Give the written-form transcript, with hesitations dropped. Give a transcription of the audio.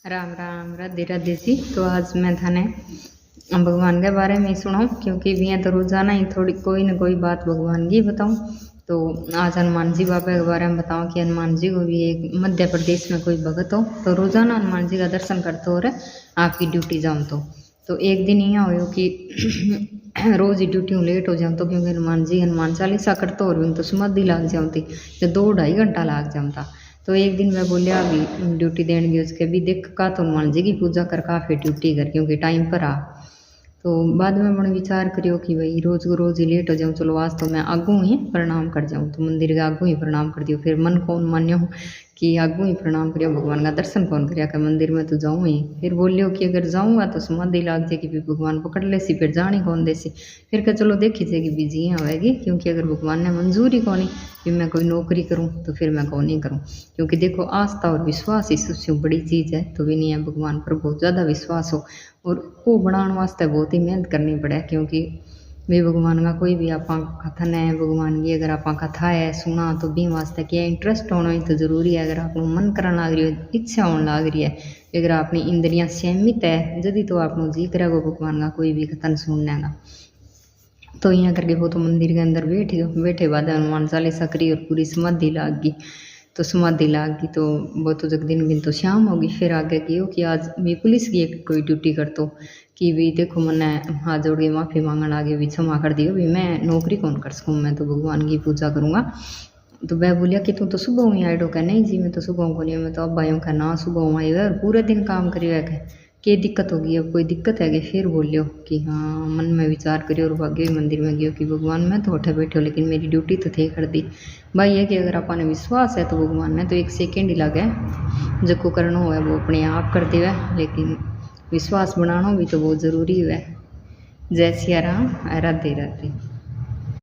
राम राम राधे राधे जी। तो आज मैं थाने भगवान के बारे में ही सुनाऊँ, क्योंकि मैं तो रोजाना ही थोड़ी कोई ना कोई बात भगवान की बताऊँ। तो आज हनुमान जी बाबा के बारे में बताऊँ कि हनुमान जी को भी एक मध्य प्रदेश में कोई भगत हो तो रोजाना हनुमान जी का दर्शन करते हो रहे आपकी ड्यूटी जाऊँ तो एक दिन यहाँ हो कि रोज ही ड्यूटी लेट हो जाऊँ तो क्योंकि हनुमान चालीसा करते और भी तो समाधि लाग जाती तो 2-2.5 घंटा लाग जाता। तो एक दिन मैं बोलिया अभी ड्यूटी देने गई उसके भी देख का तो हनुमान जी की पूजा कर काफ़ी ड्यूटी कर क्योंकि टाइम पर आ। तो बाद में मैंने विचार करियो कि भाई रोज़ को रोज़ ही लेट हो जाऊँ, चलो आज तो मैं आगू ही प्रणाम कर जाऊँ। तो मंदिर के आगू ही प्रणाम कर दियो। फिर मन कौन मान्यो कि आगू ही प्रणाम करियो, भगवान का दर्शन कौन करिया कि मंदिर में तो जाऊँ ही। फिर बोलियो कि अगर जाऊँगा तो समाधि लाग जाएगी, फिर भगवान पकड़ ले सी, फिर जानी कौन देसी। फिर क्या चलो देखी जाएगी बिजी आवेगी, क्योंकि अगर भगवान ने मंजूरी कौन ही कि मैं कोई नौकरी करूँ तो फिर मैं कौन नहीं करूँ। क्योंकि देखो आस्था और विश्वास ही सबसे बड़ी चीज़ है। तो भी नहीं है भगवान पर बहुत ज़्यादा विश्वास हो और वो बनाने वास्ते बहुत ही मेहनत करनी पड़े, क्योंकि वे भगवान का कोई भी आप कथन है भगवान की अगर आप कथा है सुना तो भी वास्ते क्या इंटरेस्ट होना ही तो जरूरी है। अगर आप मन करने लग रही है, इच्छा होने लग रही है, अगर अपनी इंद्रियां सीमित है यदि तो आप जी करेगा भगवान का कोई भी कथन सुनने का। तो यहाँ करके वो तो मंदिर के अंदर बैठे बाद हनुमान चालीसा करी और पूरी समाधि लाग गई। तो समाधि लाग गई तो वो तो जग दिन तो शाम होगी। फिर आगे की हो कि आज भी पुलिस की एक कोई ड्यूटी कर तो कि भी देखो मैंने हाथ जोड़ के माफ़ी मांगने आगे भी क्षमा कर दियो, भी मैं नौकरी कौन कर सकूँ, मैं तो भगवान की पूजा करूँगा। तो वह बोलिया कि तू तो सुबह ही आइडो, क्या नहीं जी मैं तो सुबह को नहीं, मैं तो अब आयु का ना सुबह आई है और पूरे दिन काम करियो है क्या दिक्कत होगी, अब कोई दिक्कत है कि। फिर बोलियो कि हाँ मन में विचार करियो और भाग्य मंदिर में गयो कि भगवान मैं तो उठे बैठे हो लेकिन मेरी ड्यूटी तो थे कर दी। भाई है कि अगर अपन विश्वास है तो भगवान ने तो 1 सेकेंड ही लगे जो करना हो है वो अपने आप कर दे, लेकिन विश्वास बनाना भी तो बहुत ज़रूरी है। जय सिया राम, राधे राधे।